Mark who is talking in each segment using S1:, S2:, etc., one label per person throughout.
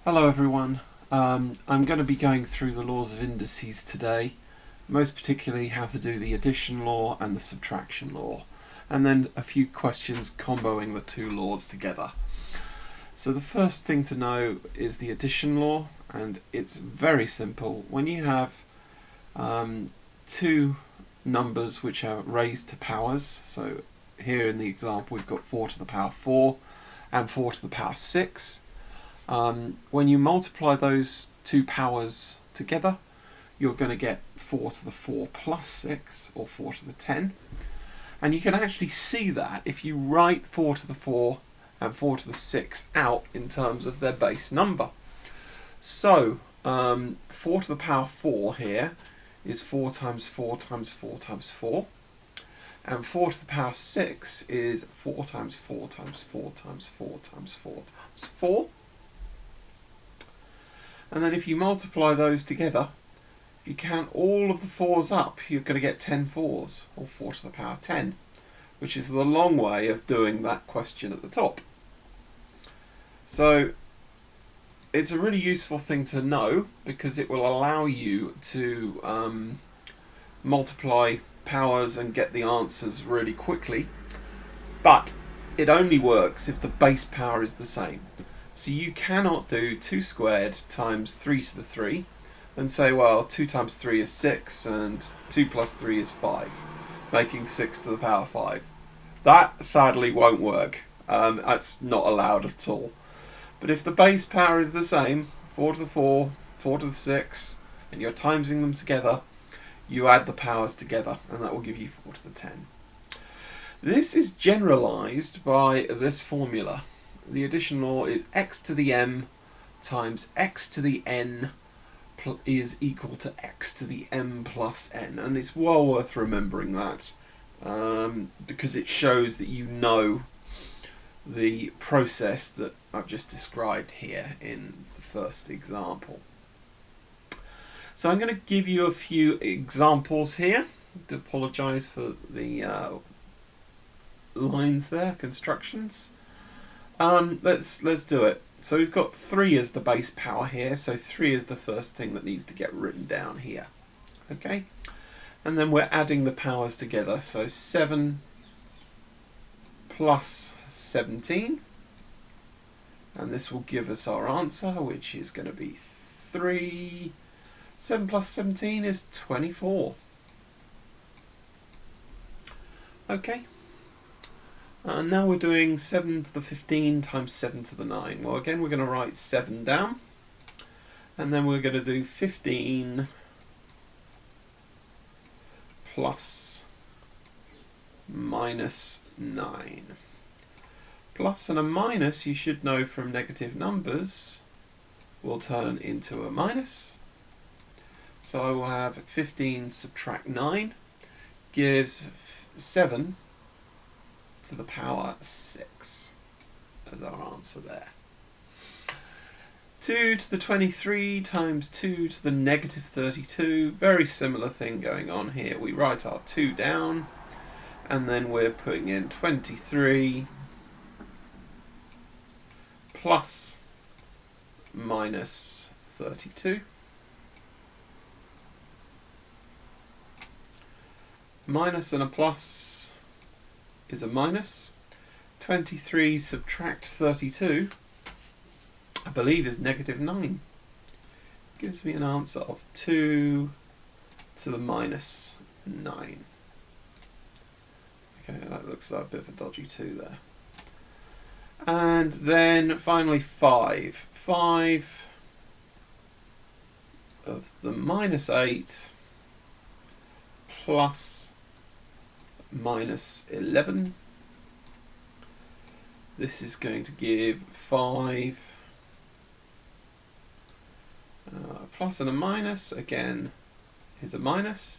S1: Hello everyone. I'm going to be going through the laws of indices today, most particularly how to do the addition law and the subtraction law, and then a few questions comboing the two laws together. So the first thing to know is the addition law, and it's very simple. When you have two numbers which are raised to powers, so here in the example we've got 4 to the power 4 and 4 to the power 6. When you multiply those two powers together, you're going to get 4 to the 4 plus 6, or 4 to the 10. And you can actually see that if you write 4 to the 4 and 4 to the 6 out in terms of their base number. So 4 to the power 4 here is 4 times 4 times 4 times 4. And 4 to the power 6 is 4 times 4 times 4 times 4 times 4 times 4. And then if you multiply those together, if you count all of the 4s up, you're going to get 10 4s, or 4 to the power 10, which is the long way of doing that question at the top. So it's a really useful thing to know, because it will allow you to multiply powers and get the answers really quickly, but it only works if the base power is the same. So you cannot do 2 squared times 3 to the 3 and say, well, 2 times 3 is 6 and 2 plus 3 is 5, making 6 to the power 5. That sadly won't work. That's not allowed at all. But if the base power is the same, 4 to the 4, 4 to the 6, and you're timesing them together, you add the powers together, and that will give you 4 to the 10. This is generalized by this formula. The addition law is x to the m times x to the n is equal to x to the m plus n. And it's well worth remembering that, because it shows that you know the process that I've just described here in the first example. So I'm going to give you a few examples here. I apologise for the lines there, constructions. Let's do it. So we've got 3 as the base power here, so 3 is the first thing that needs to get written down here. Okay? And then we're adding the powers together, so 7 plus 17, and this will give us our answer, which is going to be 3. 7 plus 17 is 24. Okay? And now we're doing 7 to the 15 times 7 to the 9. Well, again, we're going to write 7 down. And then we're going to do 15 plus minus 9. Plus and a minus, you should know from negative numbers, will turn into a minus. So I will have 15 subtract 9 gives 7 to the power 6 as our answer there. 2 to the 23 times 2 to the negative 32. Very similar thing going on here. We write our 2 down, and then we're putting in 23 plus minus 32. Minus and a plus is a minus. 23 subtract 32, I believe, is negative 9. Gives me an answer of 2 to the minus 9. Okay, that looks like a bit of a dodgy 2 there. And then finally 5. 5 of the minus 8 plus minus 11. This is going to give 5 plus and a minus, again is a minus.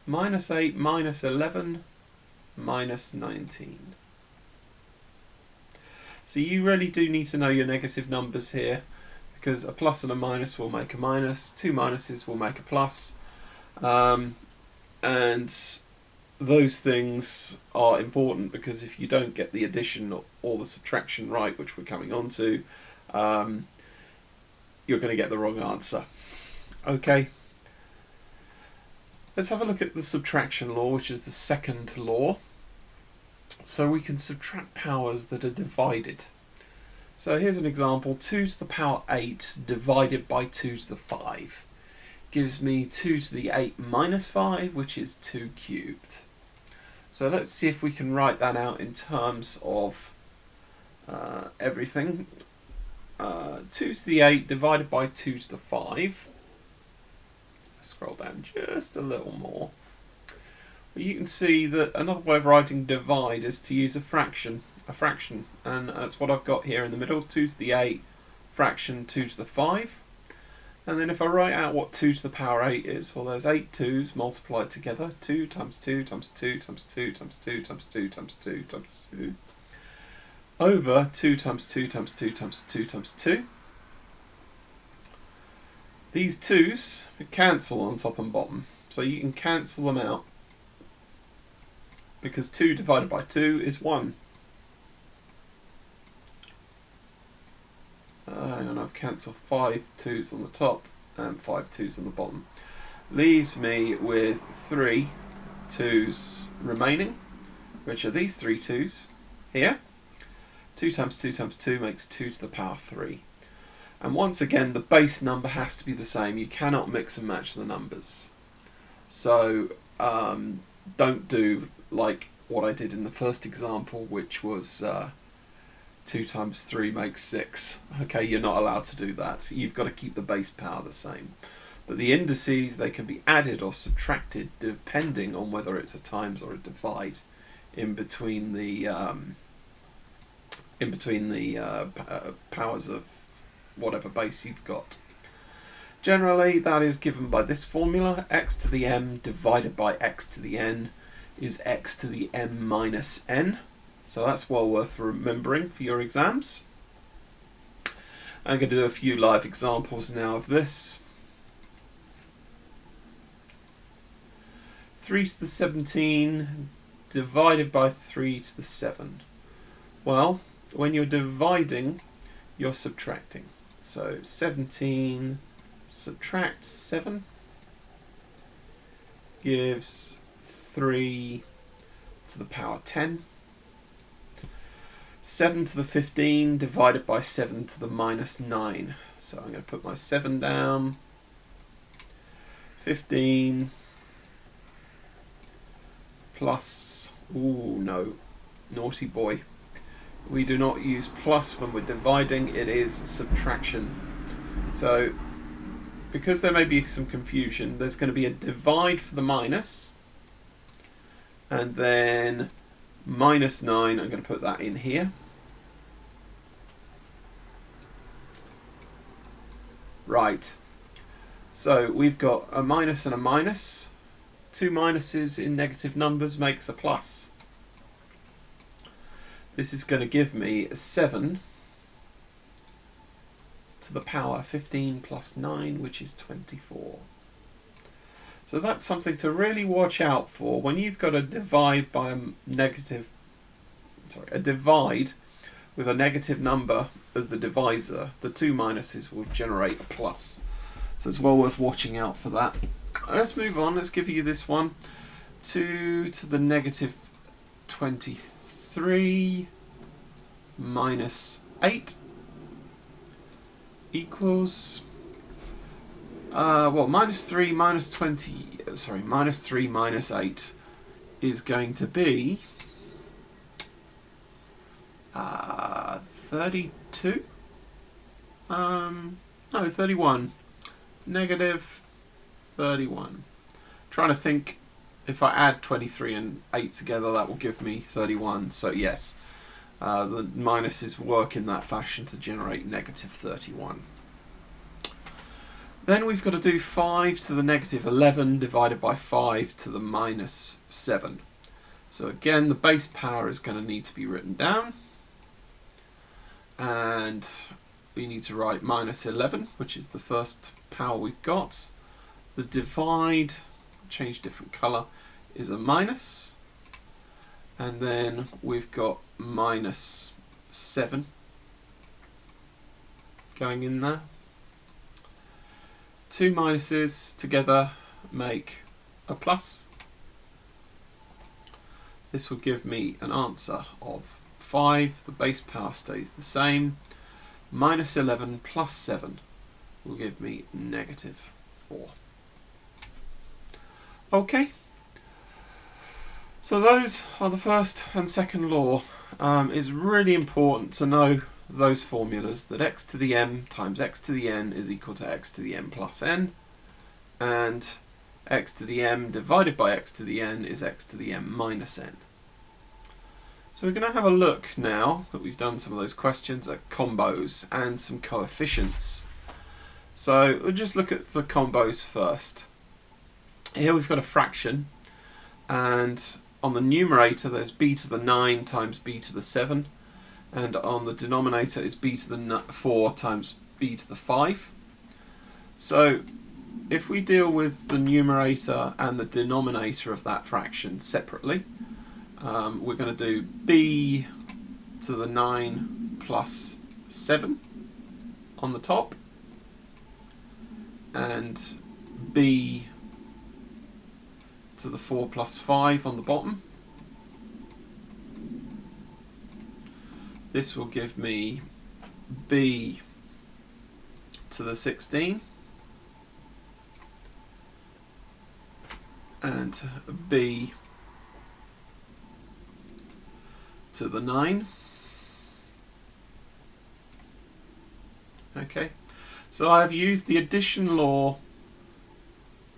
S1: Minus 8 minus 11 minus 19. So you really do need to know your negative numbers here, because a plus and a minus will make a minus, 2 minuses will make a plus, and those things are important, because if you don't get the addition or the subtraction right, which we're coming on to, you're going to get the wrong answer. Okay. Let's have a look at the subtraction law, which is the second law. So we can subtract powers that are divided. So here's an example. 2 to the power 8 divided by 2 to the 5 gives me 2 to the 8 minus 5, which is 2 cubed. So let's see if we can write that out in terms of everything. 2 to the 8 divided by 2 to the 5. Scroll down just a little more. Well, you can see that another way of writing divide is to use a fraction, and that's what I've got here in the middle. 2 to the 8 fraction 2 to the 5. And then if I write out what 2 to the power 8 is, well, there's 8 2's multiplied together. 2 times 2 times 2 times 2 times 2 times 2 times 2 times 2 over 2 times 2 times 2 times 2 times 2. These 2's cancel on top and bottom, so you can cancel them out because 2 divided by 2 is 1. Hang on, I've cancelled 5 2's on the top and 5 2's on the bottom. Leaves me with 3 2's remaining, which are these 3 2's here. 2 times 2 times 2 makes 2 to the power 3. And once again, the base number has to be the same. You cannot mix and match the numbers. So don't do like what I did in the first example, which was 2 times 3 makes 6. Okay, you're not allowed to do that. You've got to keep the base power the same. But the indices, they can be added or subtracted depending on whether it's a times or a divide in between the powers of whatever base you've got. Generally, that is given by this formula. X to the m divided by x to the n is x to the m minus n. So that's well worth remembering for your exams. I'm going to do a few live examples now of this. 3 to the 17 divided by 3 to the 7. Well, when you're dividing, you're subtracting. So 17 subtract 7 gives 3 to the power 10. 7 to the 15 divided by 7 to the minus 9. So I'm going to put my 7 down. 15 plus, ooh no, naughty boy. We do not use plus when we're dividing, it is subtraction. So, because there may be some confusion, there's going to be a divide for the minus, and then minus 9, I'm going to put that in here. Right, so we've got a minus and a minus. 2 minuses in negative numbers makes a plus. This is going to give me 7 to the power 15 plus 9, which is 24. So that's something to really watch out for when you've got a divide by a divide with a negative number as the divisor. The 2 minuses will generate a plus. So it's well worth watching out for that. Let's move on. Let's give you this one. 2 to the negative 23 minus 8 equals minus 3 minus 8 is going to be 32. No, 31. Negative 31. Trying to think, if I add 23 and 8 together, that will give me 31. So yes, the minuses work in that fashion to generate negative 31. Then we've got to do 5 to the negative 11 divided by 5 to the minus 7. So again, the base power is going to need to be written down. And we need to write minus 11, which is the first power we've got. The divide, change different colour, is a minus. And then we've got minus 7 going in there. two minuses together make a plus. This will give me an answer of 5. The base power stays the same. Minus 11 plus 7 will give me negative 4. Okay. So those are the first and second law. It's really important to know those formulas, that x to the m times x to the n is equal to x to the m plus n, and x to the m divided by x to the n is x to the m minus n. So we're going to have a look now that we've done some of those questions at combos and some coefficients. So we'll just look at the combos first. Here we've got a fraction, and on the numerator there's b to the 9 times b to the 7, and on the denominator is b to the 4 times b to the 5. So if we deal with the numerator and the denominator of that fraction separately, we're going to do b to the 9 plus 7 on the top, and b to the 4 plus 5 on the bottom. This will give me b to the 16 and b to the 9. Okay, so I've used the addition law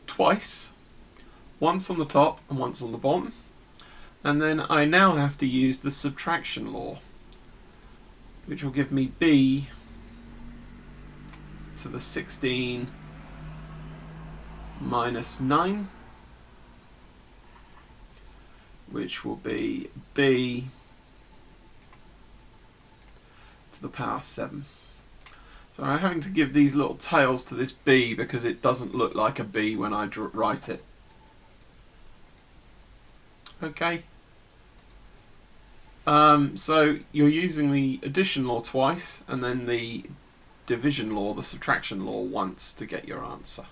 S1: twice, once on the top and once on the bottom, and then I now have to use the subtraction law, which will give me b to the 16 minus 9, which will be b to the power 7. So I'm having to give these little tails to this b because it doesn't look like a b when I write it. Okay. So you're using the addition law twice and then the division law, the subtraction law, once to get your answer.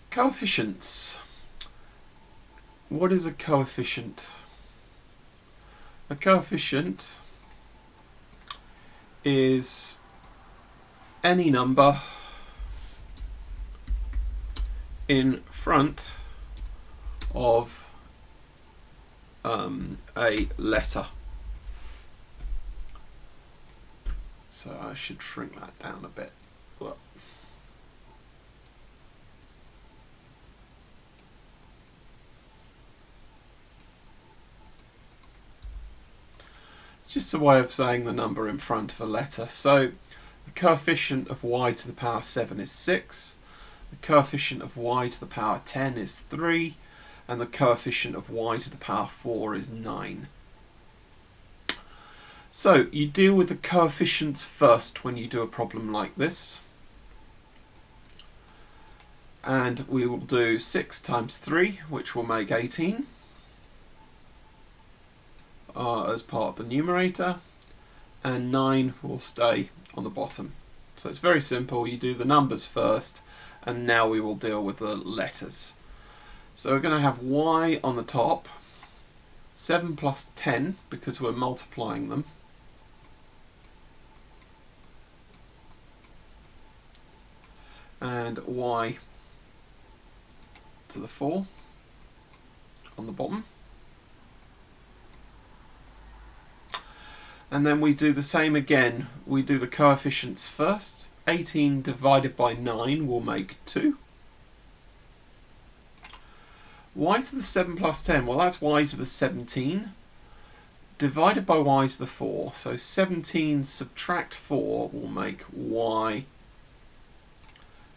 S1: Coefficients. What is a coefficient? A coefficient is any number in front of a letter. So I should shrink that down a bit. Well, just a way of saying the number in front of a letter. So the coefficient of y to the power 7 is 6, the coefficient of y to the power 10 is 3, and the coefficient of y to the power 4 is 9. So you deal with the coefficients first when you do a problem like this. And we will do 6 times 3, which will make 18, as part of the numerator, and 9 will stay on the bottom. So it's very simple. You do the numbers first, and now we will deal with the letters. So we're going to have y on the top, 7 plus 10, because we're multiplying them, and y to the 4 on the bottom. And then we do the same again. We do the coefficients first. 18 divided by 9 will make 2. Y to the 7 plus 10, well that's y to the 17, divided by y to the 4, so 17 subtract 4 will make y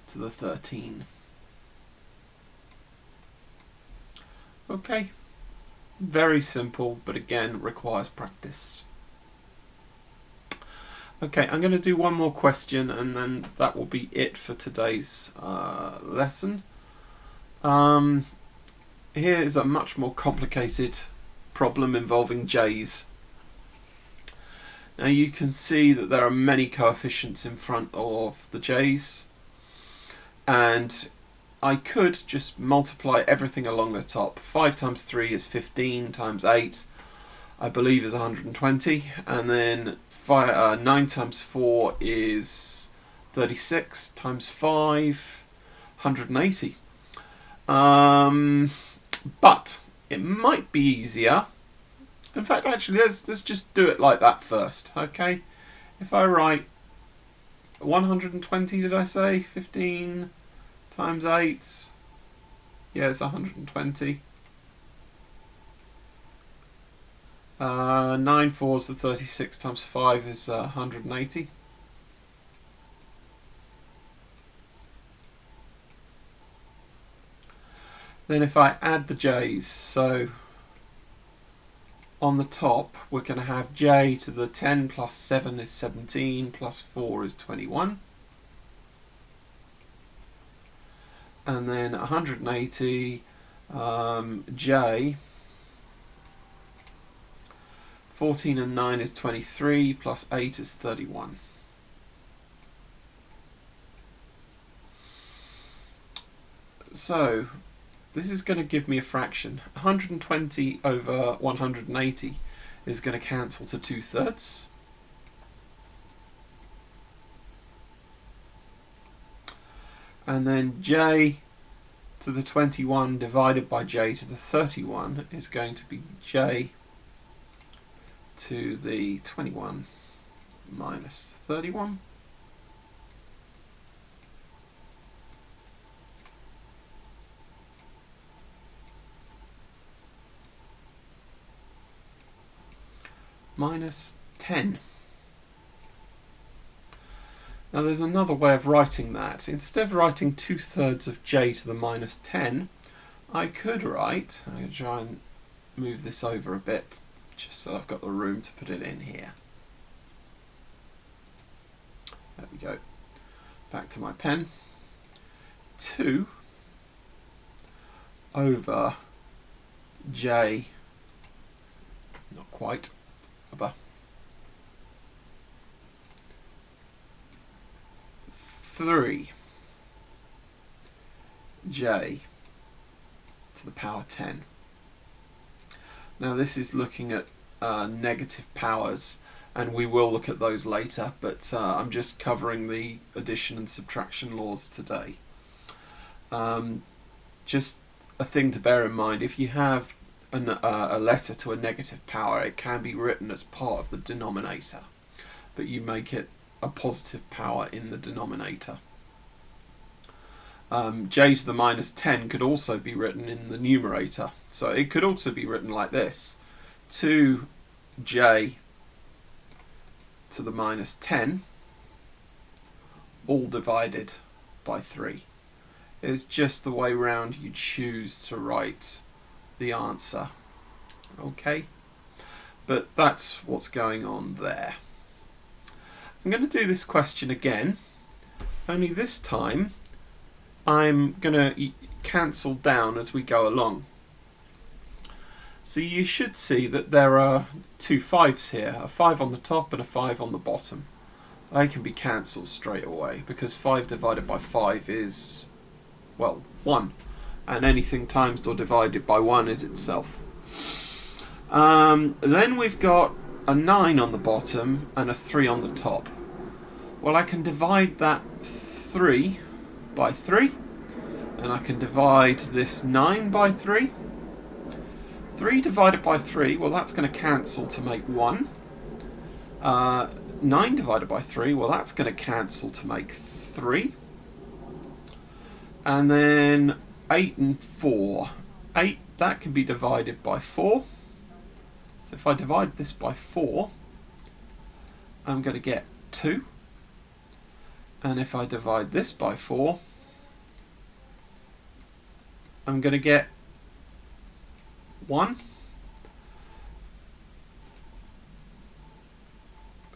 S1: to the 13. Okay, very simple, but again requires practice. Okay, I'm going to do one more question and then that will be it for today's lesson. Here is a much more complicated problem involving j's. Now you can see that there are many coefficients in front of the j's, and I could just multiply everything along the top. 5 times 3 is 15, times 8 I believe is 120, and then 9 times 4 is 36, times 5, 180. But it might be easier. In fact, actually, let's just do it like that first, okay? If I write 120, did I say? 15 times 8, yeah, it's 120. 9 fours, the 36, times 5 is 180. Then if I add the j's, so on the top we're going to have j to the 10 plus 7 is 17 plus 4 is 21. And then 180 j, 14 and 9 is 23 plus 8 is 31. So this is going to give me a fraction. 120 over 180 is going to cancel to 2/3. And then j to the 21 divided by j to the 31 is going to be j to the 21 minus 31. Minus 10. Now there's another way of writing that. Instead of writing 2/3 of j to the minus 10, I could write, I'm going to try and move this over a bit, just so I've got the room to put it in here. There we go. Back to my pen. 2 over j, not quite, over 3 j to the power 10. Now this is looking at negative powers, and we will look at those later, but I'm just covering the addition and subtraction laws today. Just a thing to bear in mind, if you have a letter to a negative power, it can be written as part of the denominator, but you make it a positive power in the denominator. J to the minus 10 could also be written in the numerator, so it could also be written like this: 2j to the minus 10 all divided by 3. It's just the way round you choose to write the answer, okay? But that's what's going on there. I'm going to do this question again, only this time I'm going to cancel down as we go along. So you should see that there are 2 5s here, a 5 on the top and a 5 on the bottom. They can be cancelled straight away because 5 divided by 5 is, well, 1, and anything times or divided by 1 is itself. Then we've got a 9 on the bottom and a 3 on the top. Well, I can divide that 3 by 3, and I can divide this 9 by 3. 3 divided by 3, well, that's going to cancel to make 1. 9 divided by 3, well, that's going to cancel to make 3. And then 8 and 4. 8, that can be divided by 4. So if I divide this by 4, I'm going to get 2. And if I divide this by 4, I'm going to get 1.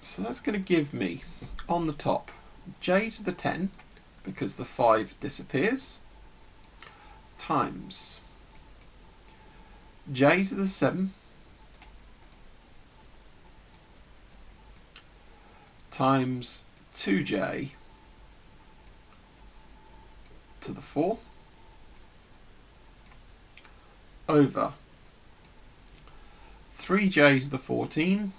S1: So that's going to give me, on the top, j to the 10, because the 5 disappears, times j to the 7 times 2j to the 4 over 3j to the 14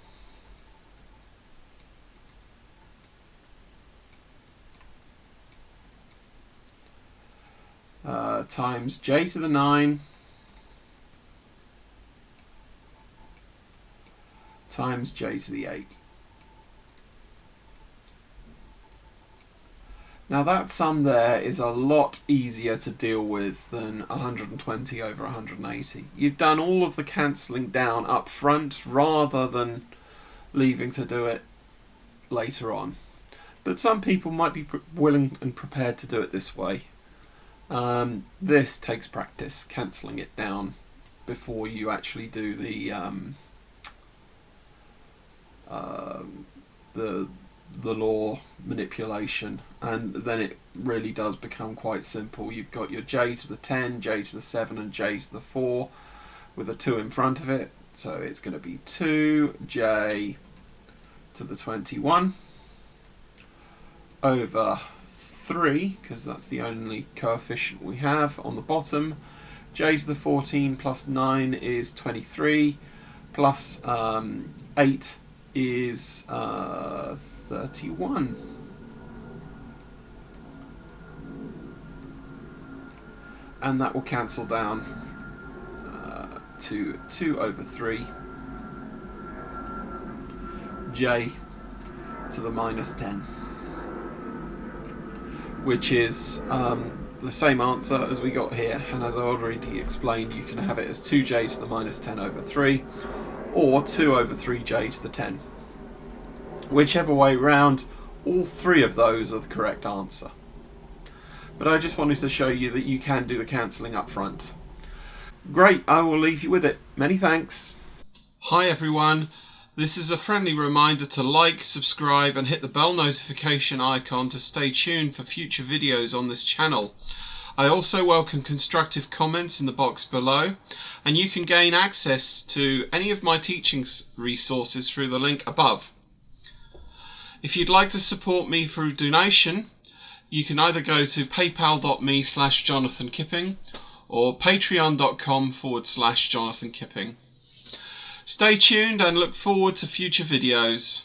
S1: times j to the 9 times j to the 8. Now that sum there is a lot easier to deal with than 120 over 180. You've done all of the cancelling down up front rather than leaving to do it later on. But some people might be willing and prepared to do it this way. This takes practice, cancelling it down before you actually do the law manipulation, and then it really does become quite simple. You've got your j to the 10, j to the 7 and j to the 4 with a 2 in front of it, so it's going to be 2j to the 21 over 3, because that's the only coefficient we have on the bottom. J to the 14 plus 9 is 23, plus 8 is 31. And that will cancel down to 2 over 3 j to the minus 10, which is the same answer as we got here, and as I already explained, you can have it as 2j to the minus 10 over 3 or 2 over 3j to the 10. Whichever way round, all three of those are the correct answer. But I just wanted to show you that you can do the cancelling up front. Great, I will leave you with it. Many thanks. Hi everyone, this is a friendly reminder to like, subscribe and hit the bell notification icon to stay tuned for future videos on this channel. I also welcome constructive comments in the box below, and you can gain access to any of my teaching resources through the link above. If you'd like to support me through donation, you can either go to paypal.me/JonathanKipping or patreon.com/JonathanKipping. Stay tuned and look forward to future videos.